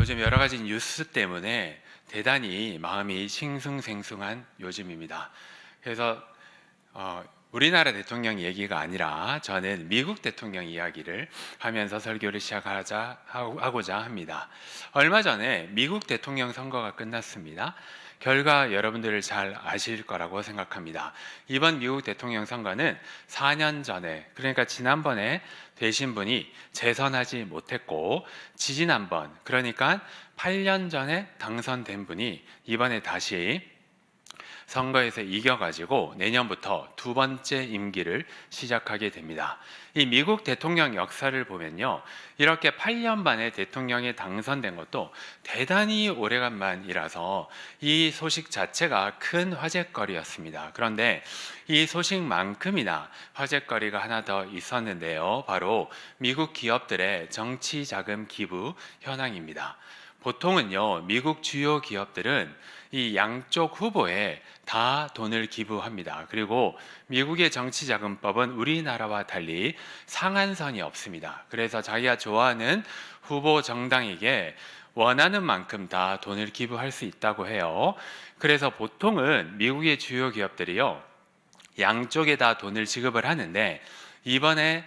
요즘 여러 가지 뉴스 때문에 대단히 마음이 싱숭생숭한 요즘입니다. 그래서 우리나라 대통령 얘기가 아니라 저는 미국 대통령 이야기를 하면서 설교를 하고자 합니다. 얼마 전에 미국 대통령 선거가 끝났습니다. 결과 여러분들 잘 아실 거라고 생각합니다. 이번 미국 대통령 선거는 4년 전에, 그러니까 지난번에 되신 분이 재선하지 못했고, 지지난번, 그러니까 8년 전에 당선된 분이 이번에 다시 선거에서 이겨가지고 내년부터 두 번째 임기를 시작하게 됩니다. 이 미국 대통령 역사를 보면요, 이렇게 8년 만에 대통령이 당선된 것도 대단히 오래간만이라서 이 소식 자체가 큰 화제거리였습니다. 그런데 이 소식만큼이나 화제거리가 하나 더 있었는데요, 바로 미국 기업들의 정치 자금 기부 현황입니다. 보통은요, 미국 주요 기업들은 이 양쪽 후보에 다 돈을 기부합니다. 그리고 미국의 정치자금법은 우리나라와 달리 상한선이 없습니다. 그래서 자기가 좋아하는 후보 정당에게 원하는 만큼 다 돈을 기부할 수 있다고 해요. 그래서 보통은 미국의 주요 기업들이요, 양쪽에 다 돈을 지급을 하는데, 이번에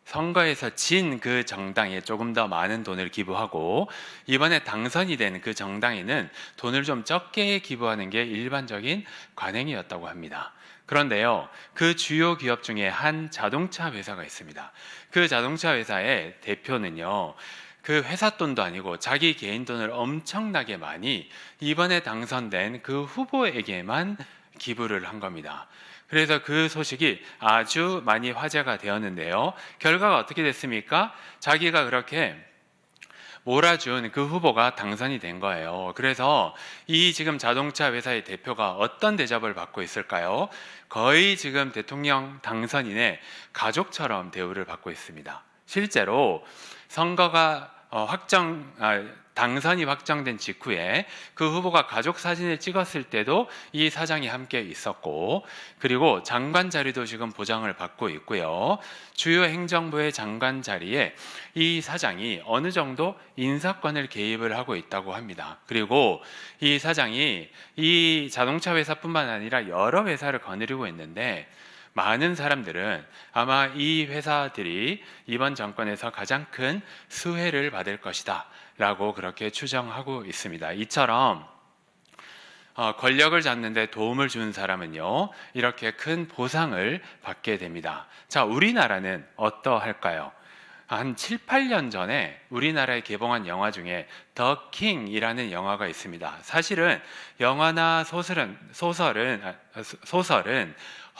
선거에서 진 그 정당에 조금 더 많은 돈을 기부하고, 이번에 당선이 된 그 정당에는 돈을 좀 적게 기부하는 게 일반적인 관행이었다고 합니다. 그런데요, 그 주요 기업 중에 한 자동차 회사가 있습니다. 그 자동차 회사의 대표는요, 그 회사 돈도 아니고 자기 개인 돈을 엄청나게 많이 이번에 당선된 그 후보에게만 기부를 한 겁니다. 그래서 그 소식이 아주 많이 화제가 되었는데요. 결과가 어떻게 됐습니까? 자기가 그렇게 몰아준 그 후보가 당선이 된 거예요. 그래서 이 지금 자동차 회사의 대표가 어떤 대접을 받고 있을까요? 거의 지금 대통령 당선인의 가족처럼 대우를 받고 있습니다. 실제로 선거가 당선이 확정된 직후에 그 후보가 가족 사진을 찍었을 때도 이 사장이 함께 있었고, 그리고 장관 자리도 지금 보장을 받고 있고요. 주요 행정부의 장관 자리에 이 사장이 어느 정도 인사권을 개입을 하고 있다고 합니다. 그리고 이 사장이 이 자동차 회사뿐만 아니라 여러 회사를 거느리고 있는데, 많은 사람들은 아마 이 회사들이 이번 정권에서 가장 큰 수혜를 받을 것이다 라고 그렇게 추정하고 있습니다. 이처럼 권력을 잡는데 도움을 준 사람은요, 이렇게 큰 보상을 받게 됩니다. 자, 우리나라는 어떠할까요? 한 7, 8년 전에 우리나라에 개봉한 영화 중에 더 킹이라는 영화가 있습니다. 사실은 영화나 소설은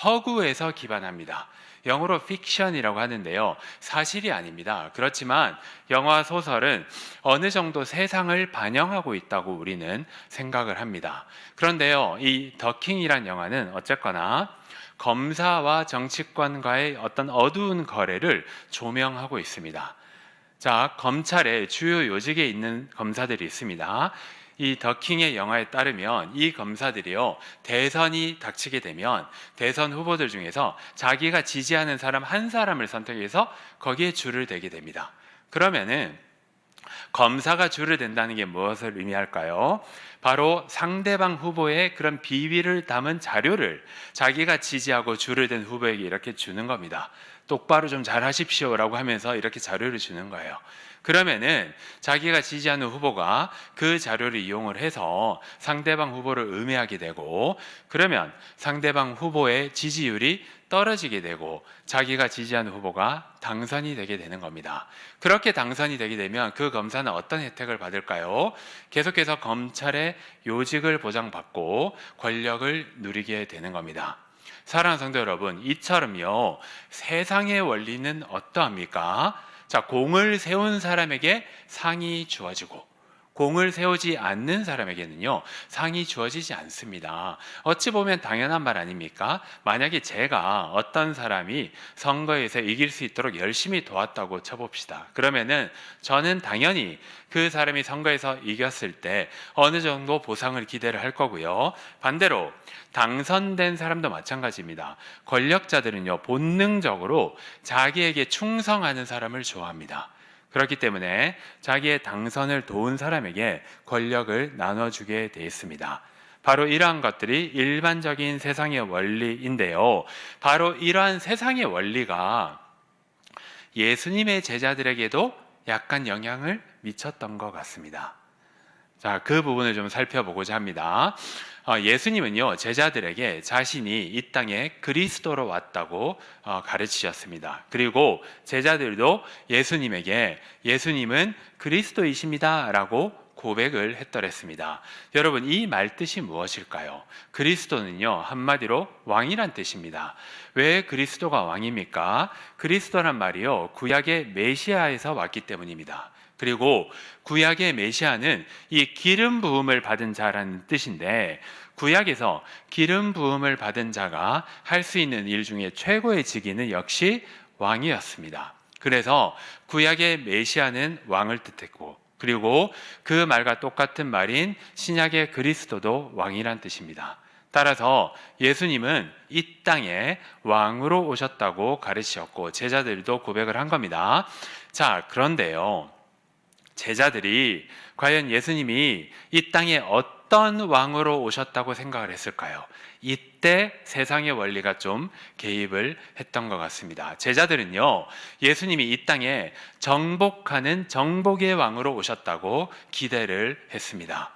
허구에서 기반합니다. 영어로 픽션이라고 하는데요, 사실이 아닙니다. 그렇지만 영화 소설은 어느 정도 세상을 반영하고 있다고 우리는 생각을 합니다. 그런데요, 이 더 킹이란 영화는 어쨌거나 검사와 정치권과의 어떤 어두운 거래를 조명하고 있습니다. 자, 검찰의 주요 요직에 있는 검사들이 있습니다. 이 더킹의 영화에 따르면 이 검사들이요, 대선이 닥치게 되면 대선 후보들 중에서 자기가 지지하는 사람 한 사람을 선택해서 거기에 줄을 대게 됩니다. 그러면은 검사가 줄을 댄다는 게 무엇을 의미할까요? 바로 상대방 후보의 그런 비위를 담은 자료를 자기가 지지하고 줄을 댄 후보에게 이렇게 주는 겁니다. 똑바로 좀 잘하십시오라고 하면서 이렇게 자료를 주는 거예요. 그러면은 자기가 지지하는 후보가 그 자료를 이용을 해서 상대방 후보를 음해하게 되고, 그러면 상대방 후보의 지지율이 떨어지게 되고 자기가 지지하는 후보가 당선이 되게 되는 겁니다. 그렇게 당선이 되게 되면 그 검사는 어떤 혜택을 받을까요? 계속해서 검찰의 요직을 보장받고 권력을 누리게 되는 겁니다. 사랑하는 성도 여러분, 이처럼요, 세상의 원리는 어떠합니까? 자, 공을 세운 사람에게 상이 주어지고 공을 세우지 않는 사람에게는요, 상이 주어지지 않습니다. 어찌 보면 당연한 말 아닙니까? 만약에 제가 어떤 사람이 선거에서 이길 수 있도록 열심히 도왔다고 쳐봅시다. 그러면은 저는 당연히 그 사람이 선거에서 이겼을 때 어느 정도 보상을 기대를 할 거고요. 반대로 당선된 사람도 마찬가지입니다. 권력자들은요, 본능적으로 자기에게 충성하는 사람을 좋아합니다. 그렇기 때문에 자기의 당선을 도운 사람에게 권력을 나눠주게 돼 있습니다. 바로 이러한 것들이 일반적인 세상의 원리인데요. 바로 이러한 세상의 원리가 예수님의 제자들에게도 약간 영향을 미쳤던 것 같습니다. 자, 그 부분을 좀 살펴보고자 합니다. 예수님은요, 제자들에게 자신이 이 땅에 그리스도로 왔다고 가르치셨습니다. 그리고 제자들도 예수님에게 예수님은 그리스도이십니다 라고 고백을 했더랬습니다. 여러분, 이 말 뜻이 무엇일까요? 그리스도는요, 한마디로 왕이란 뜻입니다. 왜 그리스도가 왕입니까? 그리스도란 말이요, 구약의 메시아에서 왔기 때문입니다. 그리고 구약의 메시아는 이 기름 부음을 받은 자라는 뜻인데, 구약에서 기름 부음을 받은 자가 할 수 있는 일 중에 최고의 직위는 역시 왕이었습니다. 그래서 구약의 메시아는 왕을 뜻했고, 그리고 그 말과 똑같은 말인 신약의 그리스도도 왕이란 뜻입니다. 따라서 예수님은 이 땅에 왕으로 오셨다고 가르치셨고 제자들도 고백을 한 겁니다. 자, 그런데요, 제자들이 과연 예수님이 이 땅에 어떤 왕으로 오셨다고 생각을 했을까요? 이때 세상의 원리가 좀 개입을 했던 것 같습니다. 제자들은요, 예수님이 이 땅에 정복하는 정복의 왕으로 오셨다고 기대를 했습니다.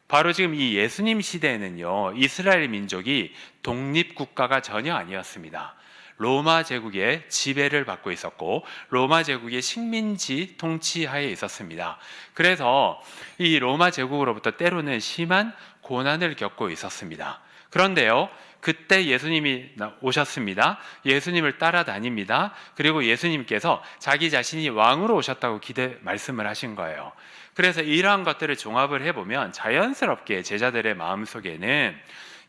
바로 지금 이 예수님 시대에는요, 이스라엘 민족이 독립국가가 전혀 아니었습니다. 로마 제국의 지배를 받고 있었고 로마 제국의 식민지 통치하에 있었습니다. 그래서 이 로마 제국으로부터 때로는 심한 고난을 겪고 있었습니다. 그런데요, 그때 예수님이 오셨습니다. 예수님을 따라다닙니다. 그리고 예수님께서 자기 자신이 왕으로 오셨다고 말씀을 하신 거예요. 그래서 이러한 것들을 종합을 해보면 자연스럽게 제자들의 마음속에는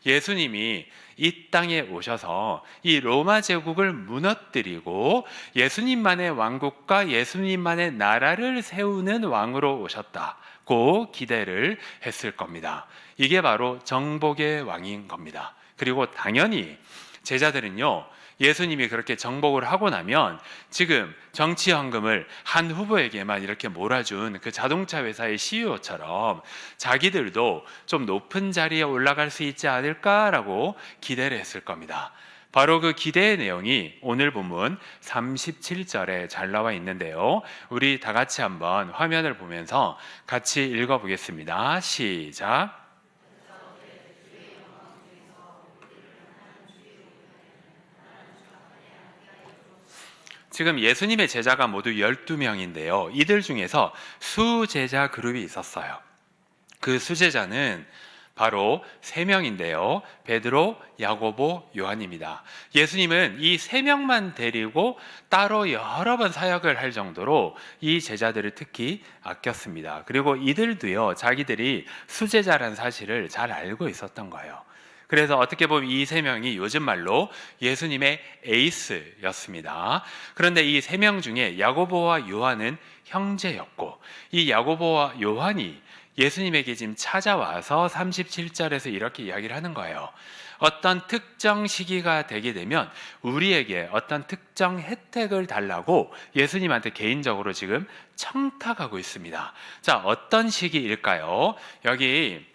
예수님이 이 땅에 오셔서 이 로마 제국을 무너뜨리고 예수님만의 왕국과 예수님만의 나라를 세우는 왕으로 오셨다고 기대를 했을 겁니다. 이게 바로 정복의 왕인 겁니다. 그리고 당연히 제자들은요, 예수님이 그렇게 정복을 하고 나면 지금 정치 헌금을 한 후보에게만 이렇게 몰아준 그 자동차 회사의 CEO처럼 자기들도 좀 높은 자리에 올라갈 수 있지 않을까라고 기대를 했을 겁니다. 바로 그 기대의 내용이 오늘 본문 37절에 잘 나와 있는데요. 우리 다 같이 한번 화면을 보면서 같이 읽어보겠습니다. 시작. 지금 예수님의 제자가 모두 12명인데요. 이들 중에서 수제자 그룹이 있었어요. 그 수제자는 바로 3명인데요. 베드로, 야고보, 요한입니다. 예수님은 이 3명만 데리고 따로 여러 번 사역을 할 정도로 이 제자들을 특히 아꼈습니다. 그리고 이들도요, 자기들이 수제자라는 사실을 잘 알고 있었던 거예요. 그래서 어떻게 보면 이 3명이 요즘 말로 예수님의 에이스였습니다. 그런데 이 3명 중에 야고보와 요한은 형제였고, 이 야고보와 요한이 예수님에게 지금 찾아와서 37절에서 이렇게 이야기를 하는 거예요. 어떤 특정 시기가 되게 되면 우리에게 어떤 특정 혜택을 달라고 예수님한테 개인적으로 지금 청탁하고 있습니다. 자, 어떤 시기일까요? 여기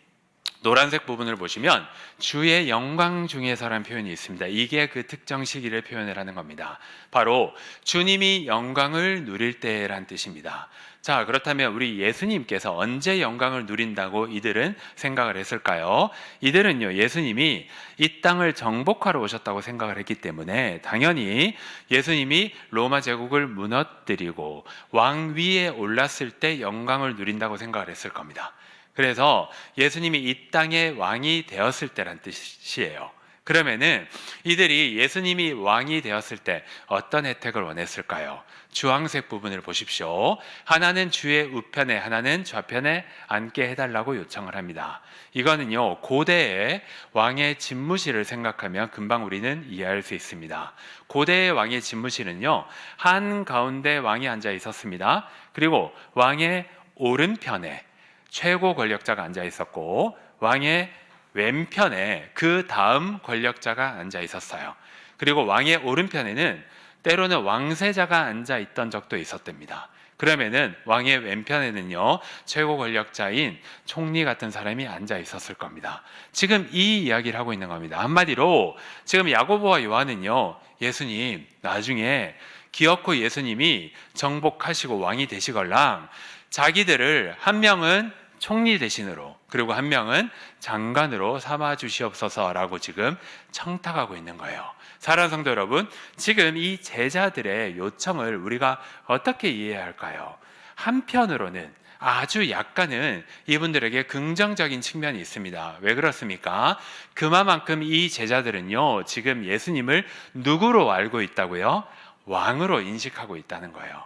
노란색 부분을 보시면 주의 영광 중에서라는 표현이 있습니다. 이게 그 특정 시기를 표현을 하는 겁니다. 바로 주님이 영광을 누릴 때란 뜻입니다. 자, 그렇다면 우리 예수님께서 언제 영광을 누린다고 이들은 생각을 했을까요? 이들은요, 예수님이 이 땅을 정복하러 오셨다고 생각을 했기 때문에 당연히 예수님이 로마 제국을 무너뜨리고 왕 위에 올랐을 때 영광을 누린다고 생각을 했을 겁니다. 그래서 예수님이 이 땅의 왕이 되었을 때란 뜻이에요. 그러면은 이들이 예수님이 왕이 되었을 때 어떤 혜택을 원했을까요? 주황색 부분을 보십시오. 하나는 주의 우편에, 하나는 좌편에 앉게 해달라고 요청을 합니다. 이거는요, 고대의 왕의 집무실을 생각하면 금방 우리는 이해할 수 있습니다. 고대의 왕의 집무실은요, 한 가운데 왕이 앉아 있었습니다. 그리고 왕의 오른편에 최고 권력자가 앉아 있었고, 왕의 왼편에 그 다음 권력자가 앉아 있었어요. 그리고 왕의 오른편에는 때로는 왕세자가 앉아 있던 적도 있었답니다. 그러면은 왕의 왼편에는요, 최고 권력자인 총리 같은 사람이 앉아 있었을 겁니다. 지금 이 이야기를 하고 있는 겁니다. 한마디로 지금 야고보와 요한은요, 예수님 나중에 기어코 예수님이 정복하시고 왕이 되시걸랑 자기들을 한 명은 총리 대신으로 그리고 한 명은 장관으로 삼아 주시옵소서라고 지금 청탁하고 있는 거예요. 사랑하는 성도 여러분, 지금 이 제자들의 요청을 우리가 어떻게 이해해야 할까요? 한편으로는 아주 약간은 이분들에게 긍정적인 측면이 있습니다. 왜 그렇습니까? 그만큼 이 제자들은요, 지금 예수님을 누구로 알고 있다고요? 왕으로 인식하고 있다는 거예요.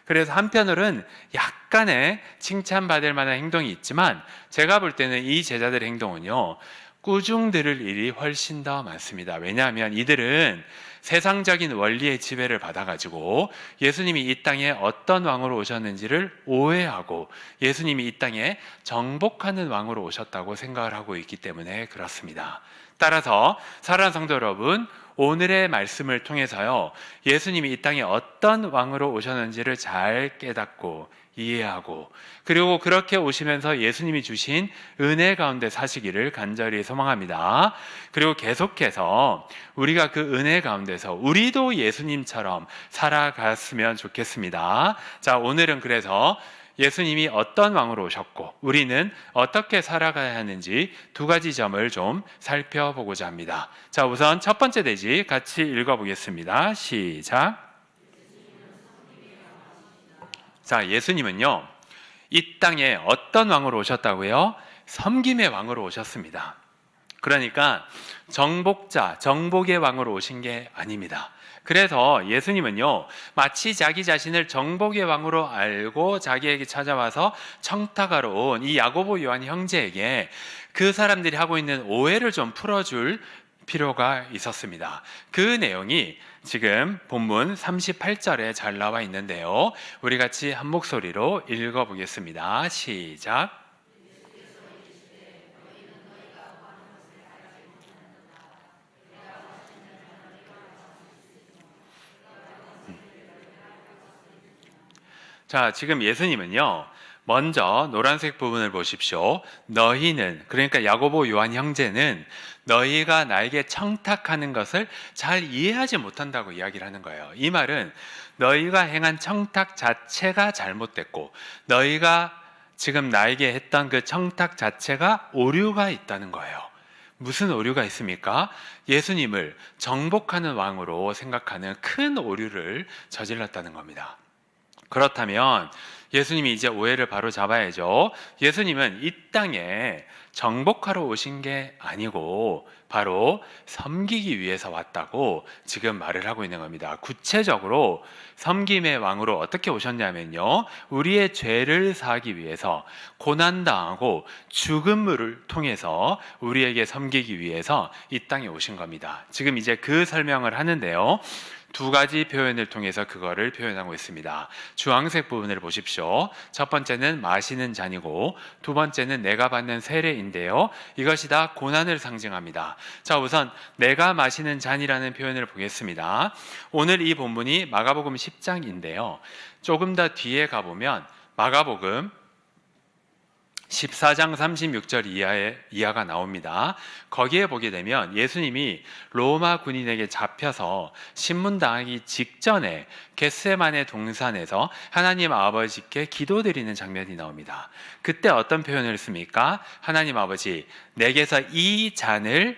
그래서 한편으로는 약간의 칭찬받을 만한 행동이 있지만 제가 볼 때는 이 제자들의 행동은요, 꾸중 들을 일이 훨씬 더 많습니다. 왜냐하면 이들은 세상적인 원리의 지배를 받아가지고 예수님이 이 땅에 어떤 왕으로 오셨는지를 오해하고 예수님이 이 땅에 정복하는 왕으로 오셨다고 생각을 하고 있기 때문에 그렇습니다. 따라서 사랑하는 성도 여러분, 오늘의 말씀을 통해서요, 예수님이 이 땅에 어떤 왕으로 오셨는지를 잘 깨닫고 이해하고 그리고 그렇게 오시면서 예수님이 주신 은혜 가운데 사시기를 간절히 소망합니다. 그리고 계속해서 우리가 그 은혜 가운데서 우리도 예수님처럼 살아갔으면 좋겠습니다. 자, 오늘은 그래서 예수님이 어떤 왕으로 오셨고 우리는 어떻게 살아가야 하는지 두 가지 점을 좀 살펴보고자 합니다. 자, 우선 첫 번째 대지 같이 읽어보겠습니다. 시작. 자, 예수님은요, 이 땅에 어떤 왕으로 오셨다고요? 섬김의 왕으로 오셨습니다. 그러니까 정복자, 정복의 왕으로 오신 게 아닙니다. 그래서 예수님은요, 마치 자기 자신을 정복의 왕으로 알고 자기에게 찾아와서 청탁하러 온 이 야고보 요한 형제에게 그 사람들이 하고 있는 오해를 좀 풀어줄 필요가 있었습니다. 그 내용이 지금 본문 38절에 잘 나와 있는데요, 우리 같이 한 목소리로 읽어보겠습니다. 시작. 자, 지금 예수님은요, 먼저 노란색 부분을 보십시오. 너희는, 그러니까 야고보 요한 형제는 너희가 나에게 청탁하는 것을 잘 이해하지 못한다고 이야기를 하는 거예요. 이 말은 너희가 행한 청탁 자체가 잘못됐고 너희가 지금 나에게 했던 그 청탁 자체가 오류가 있다는 거예요. 무슨 오류가 있습니까? 예수님을 정복하는 왕으로 생각하는 큰 오류를 저질렀다는 겁니다. 그렇다면 예수님이 이제 오해를 바로 잡아야죠. 예수님은 이 땅에 정복하러 오신 게 아니고 바로 섬기기 위해서 왔다고 지금 말을 하고 있는 겁니다. 구체적으로 섬김의 왕으로 어떻게 오셨냐면요, 우리의 죄를 사하기 위해서 고난당하고 죽음을 통해서 우리에게 섬기기 위해서 이 땅에 오신 겁니다. 지금 이제 그 설명을 하는데요, 두 가지 표현을 통해서 그거를 표현하고 있습니다. 주황색 부분을 보십시오. 첫 번째는 마시는 잔이고 두 번째는 내가 받는 세례인데요, 이것이 다 고난을 상징합니다. 자, 우선 내가 마시는 잔이라는 표현을 보겠습니다. 오늘 이 본문이 마가복음 10장인데요 조금 더 뒤에 가보면 마가복음 14장 36절 이하가 나옵니다. 거기에 보게 되면 예수님이 로마 군인에게 잡혀서 신문당하기 직전에 겟세마네 동산에서 하나님 아버지께 기도드리는 장면이 나옵니다. 그때 어떤 표현을 씁니까? 하나님 아버지, 내게서 이 잔을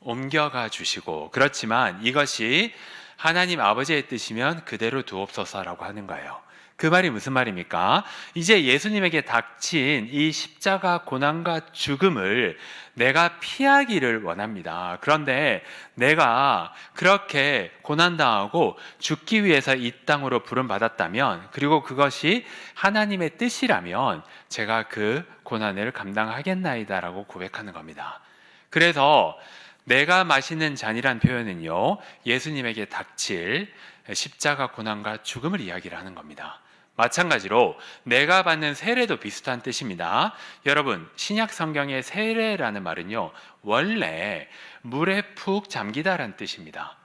옮겨가 주시고, 그렇지만 이것이 하나님 아버지의 뜻이면 그대로 두옵소서라고 하는 거예요. 그 말이 무슨 말입니까? 이제 예수님에게 닥친 이 십자가 고난과 죽음을 내가 피하기를 원합니다. 그런데 내가 그렇게 고난당하고 죽기 위해서 이 땅으로 부름받았다면, 그리고 그것이 하나님의 뜻이라면 제가 그 고난을 감당하겠나이다라고 고백하는 겁니다. 그래서 내가 마시는 잔이란 표현은요, 예수님에게 닥칠 십자가 고난과 죽음을 이야기를 하는 겁니다. 마찬가지로 내가 받는 세례도 비슷한 뜻입니다. 여러분, 신약 성경의 세례라는 말은요, 원래 물에 푹 잠기다라는 뜻입니다.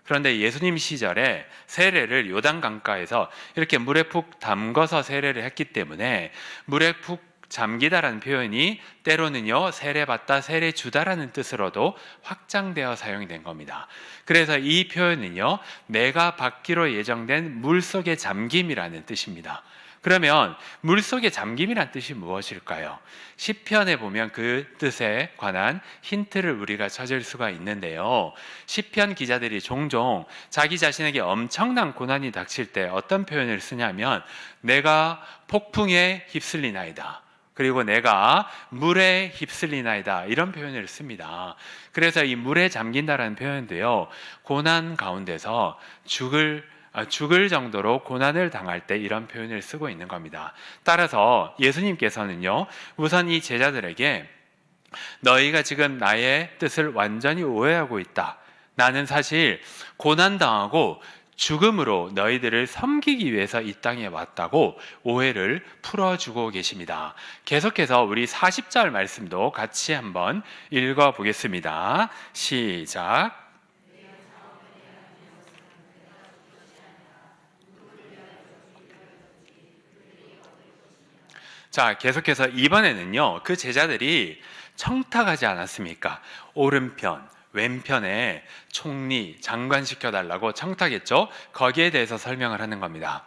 그런데 예수님 시절에 세례를 요단강가에서 이렇게 물에 푹 담궈서 세례를 했기 때문에 물에 푹 잠기다라는 표현이 때로는요 세례받다, 세례주다라는 뜻으로도 확장되어 사용이 된 겁니다. 그래서 이 표현은요 내가 받기로 예정된 물속에 잠김이라는 뜻입니다. 그러면 물속에 잠김이란 뜻이 무엇일까요? 시편에 보면 그 뜻에 관한 힌트를 우리가 찾을 수가 있는데요. 시편 기자들이 종종 자기 자신에게 엄청난 고난이 닥칠 때 어떤 표현을 쓰냐면 내가 폭풍에 휩쓸리나이다, 그리고 내가 물에 휩쓸리나이다, 이런 표현을 씁니다. 그래서 이 물에 잠긴다라는 표현도요 고난 가운데서 죽을 정도로 고난을 당할 때 이런 표현을 쓰고 있는 겁니다. 따라서 예수님께서는요 우선 이 제자들에게 너희가 지금 나의 뜻을 완전히 오해하고 있다, 나는 사실 고난당하고 죽음으로 너희들을 섬기기 위해서 이 땅에 왔다고 오해를 풀어주고 계십니다. 계속해서 우리 40절 말씀도 같이 한번 읽어보겠습니다. 시작. 자, 계속해서 이번에는요 그 제자들이 청탁하지 않았습니까? 오른편, 왼편에 총리, 장관 시켜달라고 청탁했죠. 거기에 대해서 설명을 하는 겁니다.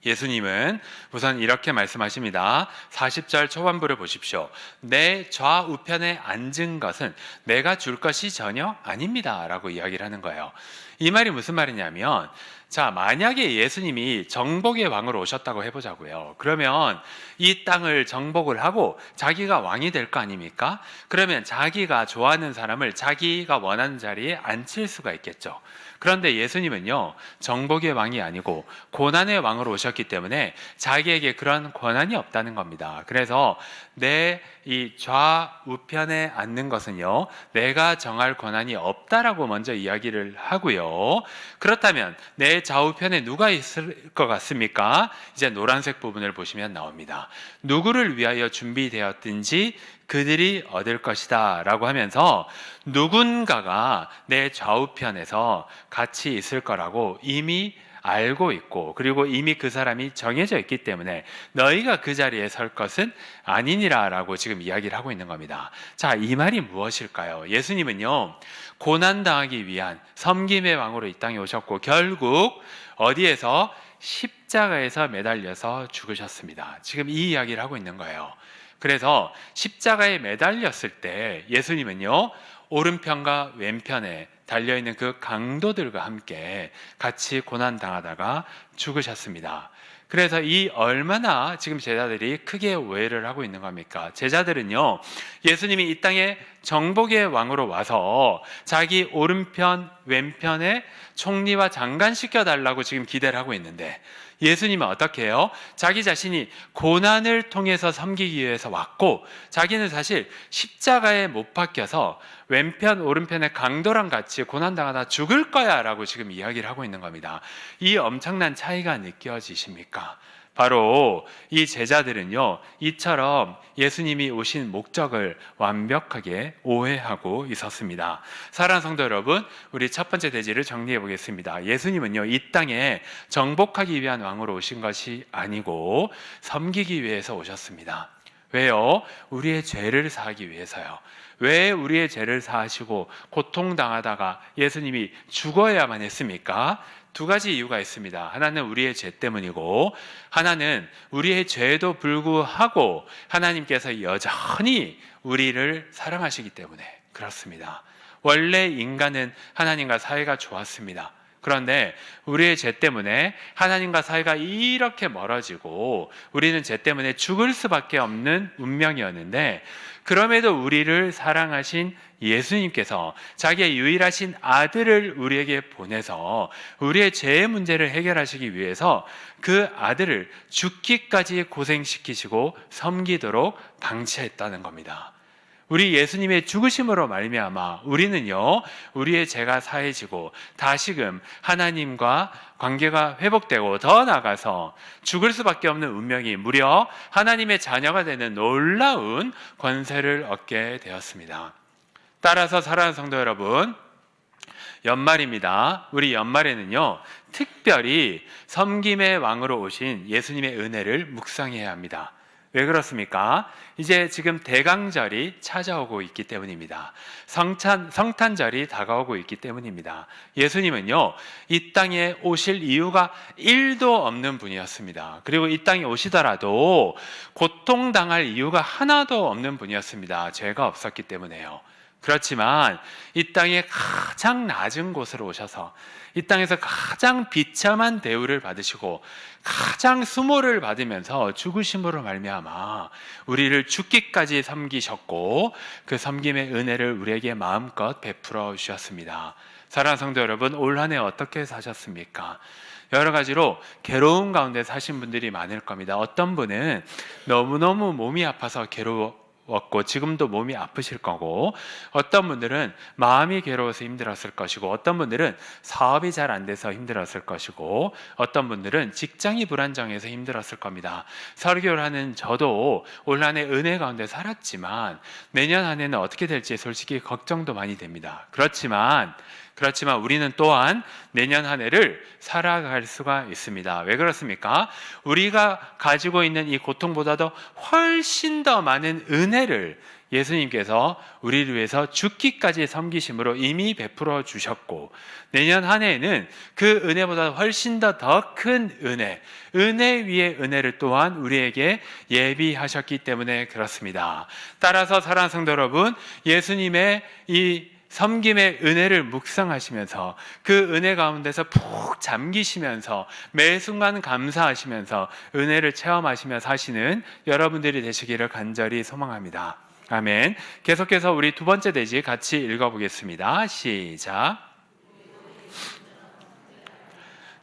예수님은 우선 이렇게 말씀하십니다. 40절 초반부를 보십시오. 내 좌우편에 앉은 것은 내가 줄 것이 전혀 아닙니다 라고 이야기를 하는 거예요. 이 말이 무슨 말이냐면, 자, 만약에 예수님이 정복의 왕으로 오셨다고 해보자고요. 그러면 이 땅을 정복을 하고 자기가 왕이 될 거 아닙니까? 그러면 자기가 좋아하는 사람을 자기가 원하는 자리에 앉힐 수가 있겠죠. 그런데 예수님은요 정복의 왕이 아니고 고난의 왕으로 오셨기 때문에 자기에게 그런 권한이 없다는 겁니다. 그래서 내 이 좌우편에 앉는 것은요 내가 정할 권한이 없다라고 먼저 이야기를 하고요. 그렇다면 내 좌우편에 누가 있을 것 같습니까? 이제 노란색 부분을 보시면 나옵니다. 누구를 위하여 준비되었든지 그들이 얻을 것이다 라고 하면서 누군가가 내 좌우편에서 같이 있을 거라고 이미 알고 있고, 그리고 이미 그 사람이 정해져 있기 때문에 너희가 그 자리에 설 것은 아니니라 라고 지금 이야기를 하고 있는 겁니다. 자, 이 말이 무엇일까요? 예수님은요 고난당하기 위한 섬김의 왕으로 이 땅에 오셨고 결국 어디에서? 십자가에서 매달려서 죽으셨습니다. 지금 이 이야기를 하고 있는 거예요. 그래서 십자가에 매달렸을 때 예수님은요 오른편과 왼편에 달려있는 그 강도들과 함께 같이 고난당하다가 죽으셨습니다. 그래서 이 얼마나 지금 제자들이 크게 오해를 하고 있는 겁니까? 제자들은요 예수님이 이 땅에 정복의 왕으로 와서 자기 오른편 왼편에 총리와 장관 시켜달라고 지금 기대를 하고 있는데, 예수님은 어떻게 해요? 자기 자신이 고난을 통해서 섬기기 위해서 왔고 자기는 사실 십자가에 못 박혀서 왼편 오른편의 강도랑 같이 고난당하다 죽을 거야 라고 지금 이야기를 하고 있는 겁니다. 이 엄청난 차이가 느껴지십니까? 바로 이 제자들은요 이처럼 예수님이 오신 목적을 완벽하게 오해하고 있었습니다. 사랑하는 성도 여러분, 우리 첫 번째 대지를 정리해 보겠습니다. 예수님은요 이 땅에 정복하기 위한 왕으로 오신 것이 아니고 섬기기 위해서 오셨습니다. 왜요? 우리의 죄를 사하기 위해서요. 왜 우리의 죄를 사하시고 고통당하다가 예수님이 죽어야만 했습니까? 두 가지 이유가 있습니다. 하나는 우리의 죄 때문이고, 하나는 우리의 죄에도 불구하고 하나님께서 여전히 우리를 사랑하시기 때문에 그렇습니다. 원래 인간은 하나님과 사이가 좋았습니다. 그런데 우리의 죄 때문에 하나님과 사이가 이렇게 멀어지고 우리는 죄 때문에 죽을 수밖에 없는 운명이었는데, 그럼에도 우리를 사랑하신 예수님께서 자기의 유일하신 아들을 우리에게 보내서 우리의 죄의 문제를 해결하시기 위해서 그 아들을 죽기까지 고생시키시고 섬기도록 방치했다는 겁니다. 우리 예수님의 죽으심으로 말미암아 우리는요 우리의 죄가 사해지고 다시금 하나님과 관계가 회복되고 더 나아가서 죽을 수밖에 없는 운명이 무려 하나님의 자녀가 되는 놀라운 권세를 얻게 되었습니다. 따라서 사랑하는 성도 여러분, 연말입니다. 우리 연말에는요, 특별히 섬김의 왕으로 오신 예수님의 은혜를 묵상해야 합니다. 왜 그렇습니까? 이제 지금 대강절이 찾아오고 있기 때문입니다. 성탄절이 다가오고 있기 때문입니다. 예수님은요, 이 땅에 오실 이유가 1도 없는 분이었습니다. 그리고 이 땅에 오시더라도 고통당할 이유가 하나도 없는 분이었습니다. 죄가 없었기 때문에요. 그렇지만 이 땅에 가장 낮은 곳으로 오셔서 이 땅에서 가장 비참한 대우를 받으시고 가장 수모를 받으면서 죽으심으로 말미암아 우리를 죽기까지 섬기셨고 그 섬김의 은혜를 우리에게 마음껏 베풀어 주셨습니다. 사랑하는 성도 여러분, 올 한 해 어떻게 사셨습니까? 여러 가지로 괴로운 가운데 사신 분들이 많을 겁니다. 어떤 분은 너무너무 몸이 아파서 괴로웠고 지금도 몸이 아프실 거고, 어떤 분들은 마음이 괴로워서 힘들었을 것이고, 어떤 분들은 사업이 잘 안 돼서 힘들었을 것이고, 어떤 분들은 직장이 불안정해서 힘들었을 겁니다. 설교를 하는 저도 올 한 해 은혜 가운데 살았지만 내년 한 해는 어떻게 될지 솔직히 걱정도 많이 됩니다. 그렇지만 우리는 또한 내년 한 해를 살아갈 수가 있습니다. 왜 그렇습니까? 우리가 가지고 있는 이 고통보다도 훨씬 더 많은 은혜를 예수님께서 우리를 위해서 죽기까지 섬기심으로 이미 베풀어 주셨고, 내년 한 해에는 그 은혜보다 훨씬 더 큰 은혜 위에 은혜를 또한 우리에게 예비하셨기 때문에 그렇습니다. 따라서 사랑하는 성도 여러분, 예수님의 이 섬김의 은혜를 묵상하시면서 그 은혜 가운데서 푹 잠기시면서 매 순간 감사하시면서 은혜를 체험하시며 사시는 여러분들이 되시기를 간절히 소망합니다. 아멘. 계속해서 우리 두 번째 대지 같이 읽어보겠습니다. 시작.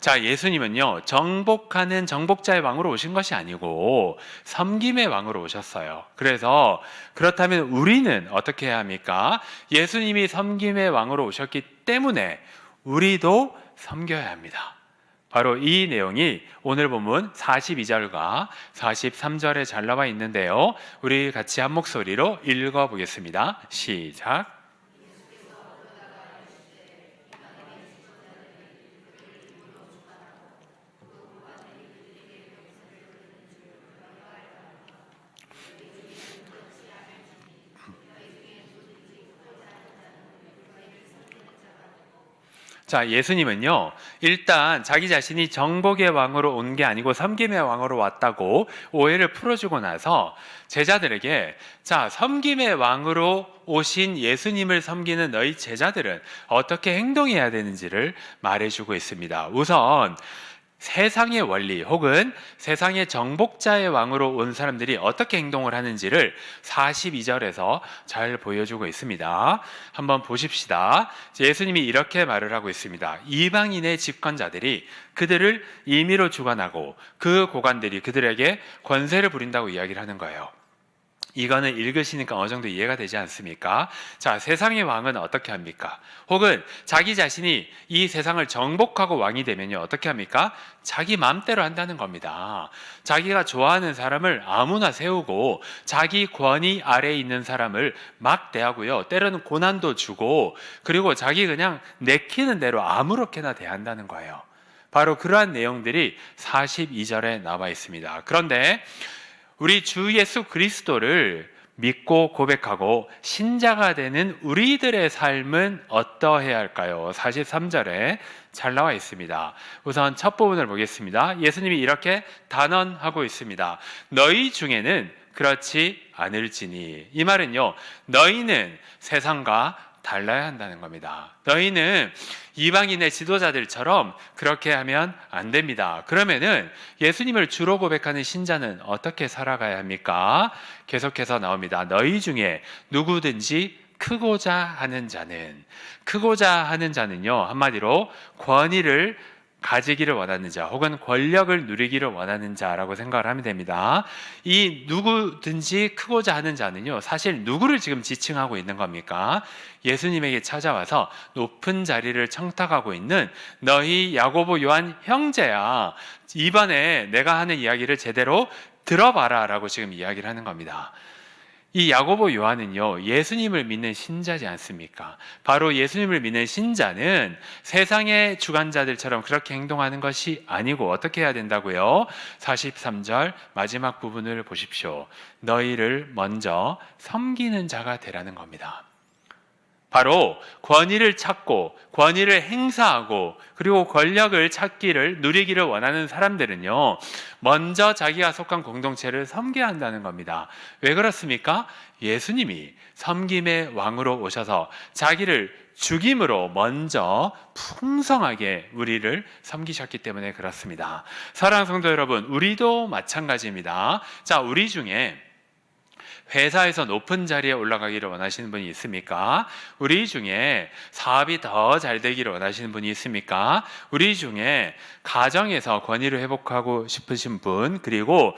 자, 예수님은요, 정복하는 정복자의 왕으로 오신 것이 아니고 섬김의 왕으로 오셨어요. 그래서 그렇다면 우리는 어떻게 해야 합니까? 예수님이 섬김의 왕으로 오셨기 때문에 우리도 섬겨야 합니다. 바로 이 내용이 오늘 본문 42절과 43절에 잘 나와 있는데요. 우리 같이 한 목소리로 읽어보겠습니다. 시작. 자, 예수님은요, 일단 자기 자신이 정복의 왕으로 온 게 아니고 섬김의 왕으로 왔다고 오해를 풀어주고 나서 제자들에게, 자, 섬김의 왕으로 오신 예수님을 섬기는 너희 제자들은 어떻게 행동해야 되는지를 말해주고 있습니다. 우선 세상의 원리 혹은 세상의 정복자의 왕으로 온 사람들이 어떻게 행동을 하는지를 42절에서 잘 보여주고 있습니다. 한번 보십시다. 예수님이 이렇게 말을 하고 있습니다. 이방인의 집권자들이 그들을 임의로 주관하고 그 고관들이 그들에게 권세를 부린다고 이야기를 하는 거예요. 이거는 읽으시니까 어느 정도 이해가 되지 않습니까? 자, 세상의 왕은 어떻게 합니까? 혹은 자기 자신이 이 세상을 정복하고 왕이 되면요, 어떻게 합니까? 자기 마음대로 한다는 겁니다. 자기가 좋아하는 사람을 아무나 세우고 자기 권위 아래에 있는 사람을 막 대하고요, 때로는 고난도 주고, 그리고 자기 그냥 내키는 대로 아무렇게나 대한다는 거예요. 바로 그러한 내용들이 42절에 나와 있습니다. 그런데 우리 주 예수 그리스도를 믿고 고백하고 신자가 되는 우리들의 삶은 어떠해야 할까요? 43절에 잘 나와 있습니다. 우선 첫 부분을 보겠습니다. 예수님이 이렇게 단언하고 있습니다. 너희 중에는 그렇지 않을지니. 이 말은요, 너희는 세상과 달라야 한다는 겁니다. 너희는 이방인의 지도자들처럼 그렇게 하면 안 됩니다. 그러면은 예수님을 주로 고백하는 신자는 어떻게 살아가야 합니까? 계속해서 나옵니다. 너희 중에 누구든지 크고자 하는 자는요, 한마디로 권위를 가지기를 원하는 자 혹은 권력을 누리기를 원하는 자라고 생각을 하면 됩니다. 이 누구든지 크고자 하는 자는요, 사실 누구를 지금 지칭하고 있는 겁니까? 예수님에게 찾아와서 높은 자리를 청탁하고 있는 너희 야고보 요한 형제야, 이번에 내가 하는 이야기를 제대로 들어봐라 라고 지금 이야기를 하는 겁니다. 이 야고보 요한은요, 예수님을 믿는 신자지 않습니까? 바로 예수님을 믿는 신자는 세상의 주관자들처럼 그렇게 행동하는 것이 아니고 어떻게 해야 된다고요? 43절 마지막 부분을 보십시오. 너희를 먼저 섬기는 자가 되라는 겁니다. 바로 권위를 찾고 권위를 행사하고 그리고 권력을 찾기를 누리기를 원하는 사람들은요, 먼저 자기가 속한 공동체를 섬겨야 한다는 겁니다. 왜 그렇습니까? 예수님이 섬김의 왕으로 오셔서 자기를 죽임으로 먼저 풍성하게 우리를 섬기셨기 때문에 그렇습니다. 사랑하는 성도 여러분, 우리도 마찬가지입니다. 자, 우리 중에 회사에서 높은 자리에 올라가기를 원하시는 분이 있습니까? 우리 중에 사업이 더 잘 되기를 원하시는 분이 있습니까? 우리 중에 가정에서 권위를 회복하고 싶으신 분, 그리고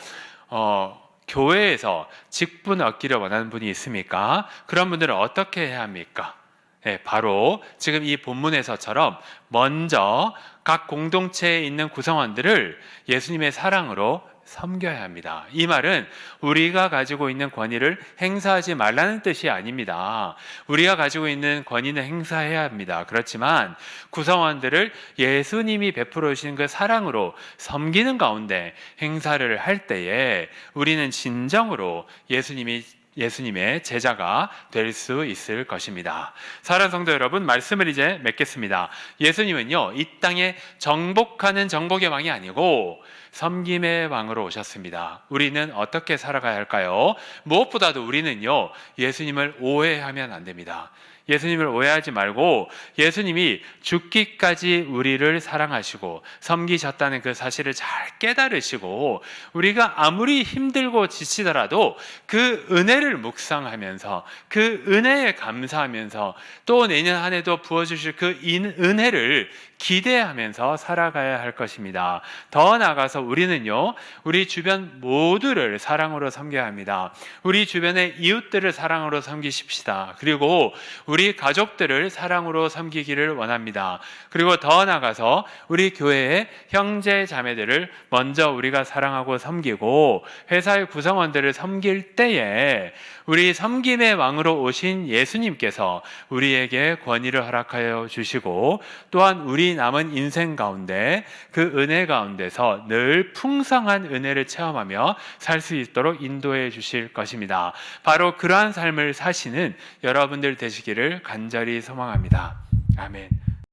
교회에서 직분 얻기를 원하는 분이 있습니까? 그런 분들은 어떻게 해야 합니까? 네, 바로 지금 이 본문에서처럼 먼저 각 공동체에 있는 구성원들을 예수님의 사랑으로 섬겨야 합니다. 이 말은 우리가 가지고 있는 권위를 행사하지 말라는 뜻이 아닙니다. 우리가 가지고 있는 권위는 행사해야 합니다. 그렇지만 구성원들을 예수님이 베풀어 주신 그 사랑으로 섬기는 가운데 행사를 할 때에 우리는 진정으로 예수님의 제자가 될 수 있을 것입니다. 사랑하는 성도 여러분, 말씀을 이제 맺겠습니다. 예수님은요, 이 땅에 정복하는 정복의 왕이 아니고 섬김의 왕으로 오셨습니다. 우리는 어떻게 살아가야 할까요? 무엇보다도 우리는요, 예수님을 오해하면 안 됩니다. 예수님을 오해하지 말고 예수님이 죽기까지 우리를 사랑하시고 섬기셨다는 그 사실을 잘 깨달으시고 우리가 아무리 힘들고 지치더라도 그 은혜를 묵상하면서 그 은혜에 감사하면서 또 내년 한 해도 부어주실 그 은혜를 기대하면서 살아가야 할 것입니다. 더 나아가서 우리는요, 우리 주변 모두를 사랑으로 섬겨야 합니다. 우리 주변의 이웃들을 사랑으로 섬기십시다. 그리고 우리 가족들을 사랑으로 섬기기를 원합니다. 그리고 더 나아가서 우리 교회의 형제 자매들을 먼저 우리가 사랑하고 섬기고 회사의 구성원들을 섬길 때에 우리 섬김의 왕으로 오신 예수님께서 우리에게 권위를 허락하여 주시고 또한 우리 남은 인생 가운데 그 은혜 가운데서 늘 풍성한 은혜를 체험하며 살 수 있도록 인도해 주실 것입니다. 바로 그러한 삶을 사시는 여러분들 되시기를 간절히 소망합니다. 아멘.